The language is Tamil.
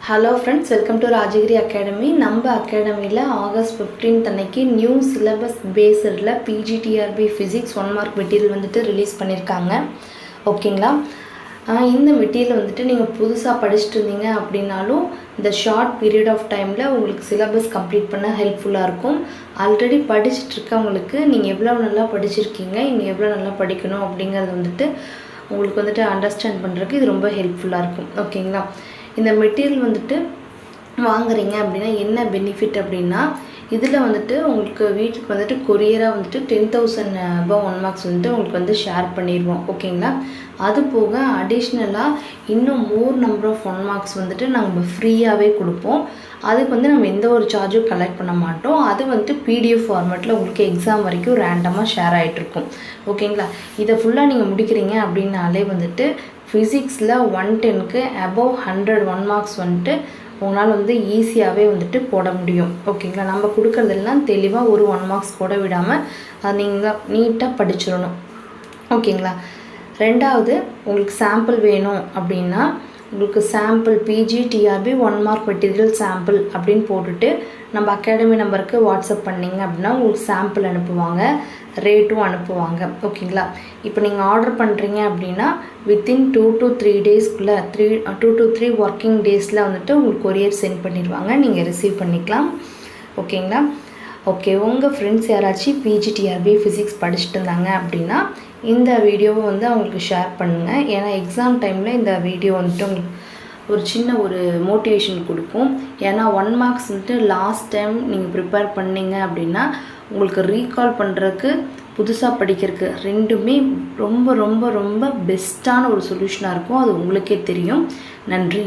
Hello friends, welcome to Rajagiri academy. நம்ம அகாடமியில் ஆகஸ்ட் 15 அன்னைக்கு நியூ சிலபஸ் பேஸ்டில் பிஜிடிஆர்பி ஃபிசிக்ஸ் 1 மார்க் மெட்டீரியல் வந்துட்டு ரிலீஸ் பண்ணியிருக்காங்க. ஓகேங்களா? இந்த மெட்டீரியல் வந்துட்டு நீங்கள் புதுசாக படிச்சுட்டு இருந்தீங்க அப்படின்னாலும் இந்த ஷார்ட் பீரியட் ஆஃப் டைமில் உங்களுக்கு சிலபஸ் கம்ப்ளீட் பண்ண ஹெல்ப்ஃபுல்லாக இருக்கும். ஆல்ரெடி படிச்சுட்டு இருக்கவங்களுக்கு நீங்கள் எவ்வளோ நல்லா படிச்சிருக்கீங்க, இன்னும் எவ்வளோ நல்லா படிக்கணும் அப்படிங்கிறது வந்துட்டு உங்களுக்கு வந்துட்டு அண்டர்ஸ்டாண்ட் பண்ணுறதுக்கு இது ரொம்ப ஹெல்ப்ஃபுல்லாக இருக்கும். ஓகேங்களா? இந்த மெட்டீரியல் வந்துட்டு வாங்குறீங்க அப்படின்னா என்ன பெனிஃபிட் அப்படின்னா, இதில் வந்துட்டு உங்களுக்கு வீட்டுக்கு வந்துட்டு கொரியராக வந்துட்டு 10,000 above 1 marks வந்துட்டு உங்களுக்கு வந்து ஷேர் பண்ணிடுவோம். ஓகேங்களா? அது போக அடிஷ்னலாக இன்னும் மோர் நம்பர் ஆஃப் 1 marks வந்துட்டு நம்ம ஃப்ரீயாகவே கொடுப்போம். அதுக்கு வந்து நம்ம எந்த ஒரு சார்ஜும் கலெக்ட் பண்ண மாட்டோம். அது வந்துட்டு பிடிஎஃப் ஃபார்மேட்டில் உங்களுக்கு எக்ஸாம் வரைக்கும் ரேண்டமாக ஷேர் ஆகிட்ருக்கும். ஓகேங்களா? இதை ஃபுல்லாக நீங்கள் முடிக்கிறீங்க அப்படின்னாலே வந்துட்டு ஃபிசிக்ஸில் 110க்கு above 100 1 marks வந்துட்டு உங்களால் வந்து ஈஸியாகவே வந்துட்டு போட முடியும். ஓகேங்களா? நம்ம கொடுக்குறதெல்லாம் தெளிவாக ஒரு 1 marks கூட விடாமல் அது நீங்கள் நீட்டாக படிச்சிடணும். ஓகேங்களா? ரெண்டாவது, உங்களுக்கு சாம்பிள் வேணும் அப்படின்னா உங்களுக்கு sample PGTRB 1 mark material sample அப்படின்னு போட்டுட்டு நம்ம அகாடமி நம்பருக்கு வாட்ஸ்அப் பண்ணிங்க அப்படின்னா உங்களுக்கு சாம்பிள் அனுப்புவாங்க, ரேட்டும் அனுப்புவாங்க. ஓகேங்களா? இப்போ நீங்கள் ஆர்டர் பண்ணுறீங்க அப்படின்னா வித்தின் 2 to 3 டேஸ்க்குள்ளே 2 to 3 ஒர்க்கிங் டேஸில் வந்துட்டு உங்களுக்கு கொரியர் சென்ட் பண்ணிடுவாங்க, நீங்கள் ரிசீவ் பண்ணிக்கலாம். ஓகேங்களா? ஓகே, உங்கள் ஃப்ரெண்ட்ஸ் யாராச்சும் பிஜிடிஆர்பி ஃபிசிக்ஸ் படிச்சுட்டு இருந்தாங்க அப்படின்னா இந்த வீடியோவை வந்து அவங்களுக்கு ஷேர் பண்ணுங்கள். ஏன்னா எக்ஸாம் டைமில் இந்த வீடியோ வந்துட்டு உங்களுக்கு ஒரு சின்ன ஒரு மோட்டிவேஷன் கொடுக்கும். ஏன்னா 1 marks வந்துட்டு லாஸ்ட் டைம் நீங்கள் ப்ரிப்பேர் பண்ணிங்க அப்படின்னா உங்களுக்கு ரீகால் பண்ணுறதுக்கு புதுசாக படிக்கிறதுக்கு ரெண்டுமே ரொம்ப ரொம்ப ரொம்ப பெஸ்ட்டான ஒரு சொல்யூஷனாக இருக்கும். அது உங்களுக்கே தெரியும். நன்றி.